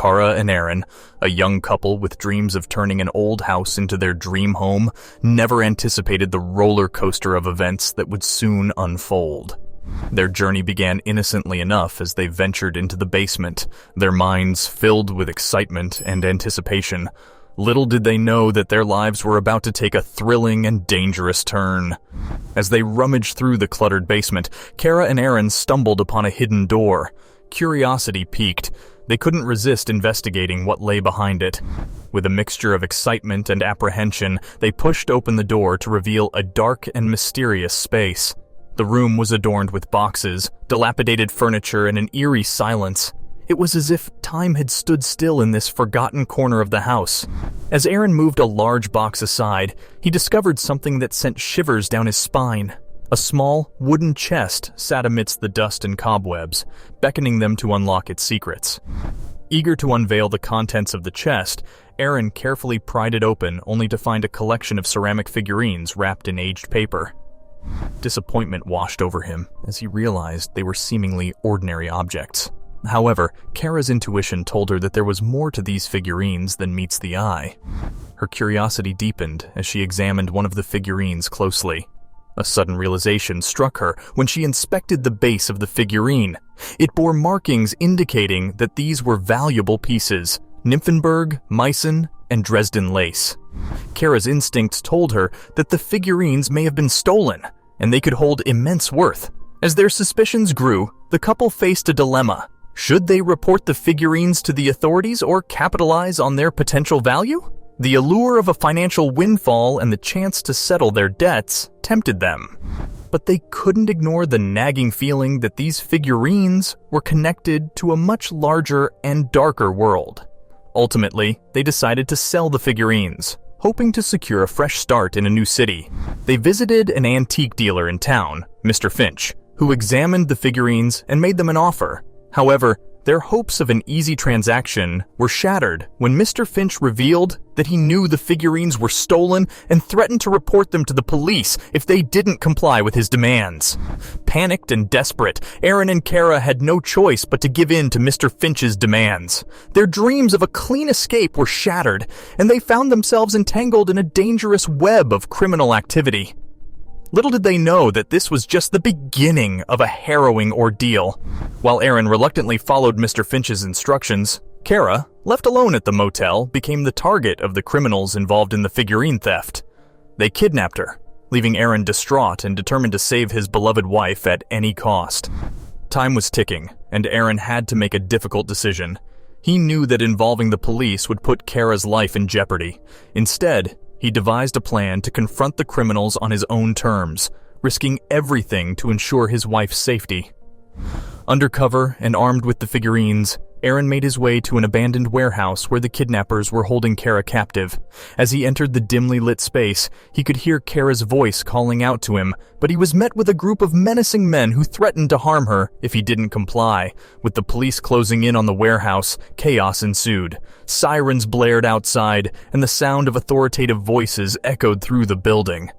Kara and Aaron, a young couple with dreams of turning an old house into their dream home, never anticipated the roller coaster of events that would soon unfold. Their journey began innocently enough as they ventured into the basement, their minds filled with excitement and anticipation. Little did they know that their lives were about to take a thrilling and dangerous turn. As they rummaged through the cluttered basement, Kara and Aaron stumbled upon a hidden door. Curiosity piqued. They couldn't resist investigating what lay behind it. With a mixture of excitement and apprehension, they pushed open the door to reveal a dark and mysterious space. The room was adorned with boxes, dilapidated furniture, and an eerie silence. It was as if time had stood still in this forgotten corner of the house. As Aaron moved a large box aside, he discovered something that sent shivers down his spine. A small, wooden chest sat amidst the dust and cobwebs, beckoning them to unlock its secrets. Eager to unveil the contents of the chest, Aaron carefully pried it open only to find a collection of ceramic figurines wrapped in aged paper. Disappointment washed over him as he realized they were seemingly ordinary objects. However, Kara's intuition told her that there was more to these figurines than meets the eye. Her curiosity deepened as she examined one of the figurines closely. A sudden realization struck her when she inspected the base of the figurine. It bore markings indicating that these were valuable pieces: Nymphenburg, Meissen, and Dresden lace. Kara's instincts told her that the figurines may have been stolen, and they could hold immense worth. As their suspicions grew, the couple faced a dilemma. Should they report the figurines to the authorities or capitalize on their potential value? The allure of a financial windfall and the chance to settle their debts tempted them. But they couldn't ignore the nagging feeling that these figurines were connected to a much larger and darker world. Ultimately, they decided to sell the figurines, hoping to secure a fresh start in a new city. They visited an antique dealer in town, Mr. Finch, who examined the figurines and made them an offer. However, their hopes of an easy transaction were shattered when Mr. Finch revealed that he knew the figurines were stolen and threatened to report them to the police if they didn't comply with his demands. Panicked and desperate, Aaron and Kara had no choice but to give in to Mr. Finch's demands. Their dreams of a clean escape were shattered, and they found themselves entangled in a dangerous web of criminal activity. Little did they know that this was just the beginning of a harrowing ordeal. While Aaron reluctantly followed Mr. Finch's instructions, Kara, left alone at the motel, became the target of the criminals involved in the figurine theft. They kidnapped her, leaving Aaron distraught and determined to save his beloved wife at any cost. Time was ticking, and Aaron had to make a difficult decision. He knew that involving the police would put Kara's life in jeopardy. Instead, he devised a plan to confront the criminals on his own terms, risking everything to ensure his wife's safety. Undercover and armed with the figurines, Aaron made his way to an abandoned warehouse where the kidnappers were holding Kara captive. As he entered the dimly lit space, he could hear Kara's voice calling out to him, but he was met with a group of menacing men who threatened to harm her if he didn't comply. With the police closing in on the warehouse, chaos ensued. Sirens blared outside, and the sound of authoritative voices echoed through the building.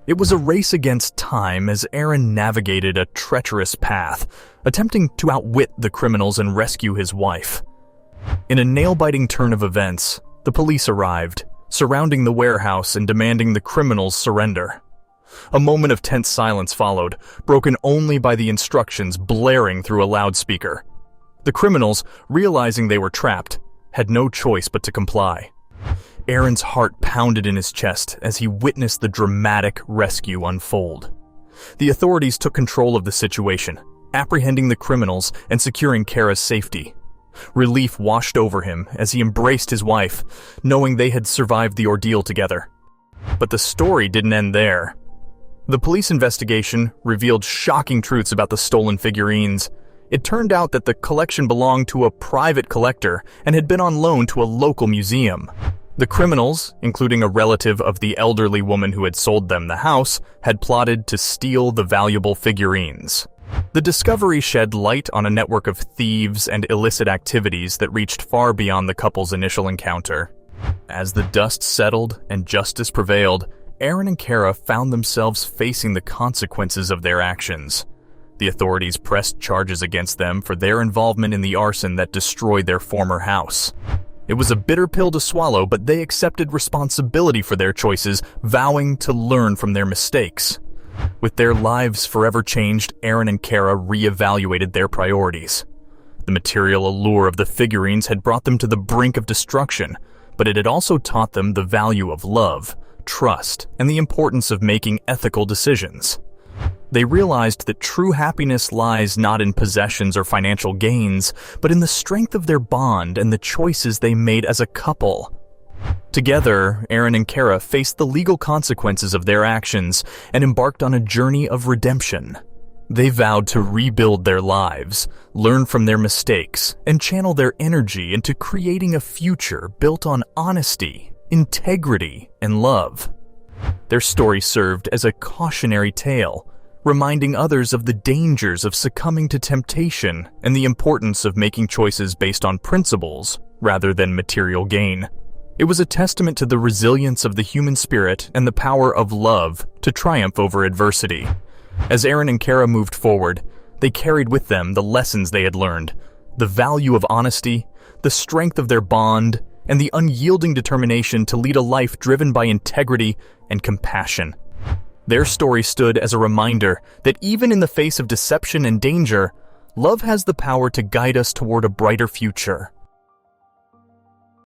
It was a race against time as Aaron navigated a treacherous path, attempting to outwit the criminals and rescue his wife. In a nail-biting turn of events, the police arrived, surrounding the warehouse and demanding the criminals surrender. A moment of tense silence followed, broken only by the instructions blaring through a loudspeaker. The criminals, realizing they were trapped, had no choice but to comply. Aaron's heart pounded in his chest as he witnessed the dramatic rescue unfold. The authorities took control of the situation, apprehending the criminals and securing Kara's safety. Relief washed over him as he embraced his wife, knowing they had survived the ordeal together. But the story didn't end there. The police investigation revealed shocking truths about the stolen figurines. It turned out that the collection belonged to a private collector and had been on loan to a local museum. The criminals, including a relative of the elderly woman who had sold them the house, had plotted to steal the valuable figurines. The discovery shed light on a network of thieves and illicit activities that reached far beyond the couple's initial encounter. As the dust settled and justice prevailed, Aaron and Kara found themselves facing the consequences of their actions. The authorities pressed charges against them for their involvement in the arson that destroyed their former house. It was a bitter pill to swallow, but they accepted responsibility for their choices, vowing to learn from their mistakes. With their lives forever changed, Aaron and Kara reevaluated their priorities. The material allure of the figurines had brought them to the brink of destruction, but it had also taught them the value of love, trust, and the importance of making ethical decisions. They realized that true happiness lies not in possessions or financial gains, but in the strength of their bond and the choices they made as a couple. Together, Aaron and Kara faced the legal consequences of their actions and embarked on a journey of redemption. They vowed to rebuild their lives, learn from their mistakes, and channel their energy into creating a future built on honesty, integrity, and love. Their story served as a cautionary tale, reminding others of the dangers of succumbing to temptation and the importance of making choices based on principles rather than material gain. It was a testament to the resilience of the human spirit and the power of love to triumph over adversity. As Aaron and Kara moved forward, they carried with them the lessons they had learned, the value of honesty, the strength of their bond, and the unyielding determination to lead a life driven by integrity and compassion. Their story stood as a reminder that even in the face of deception and danger, love has the power to guide us toward a brighter future.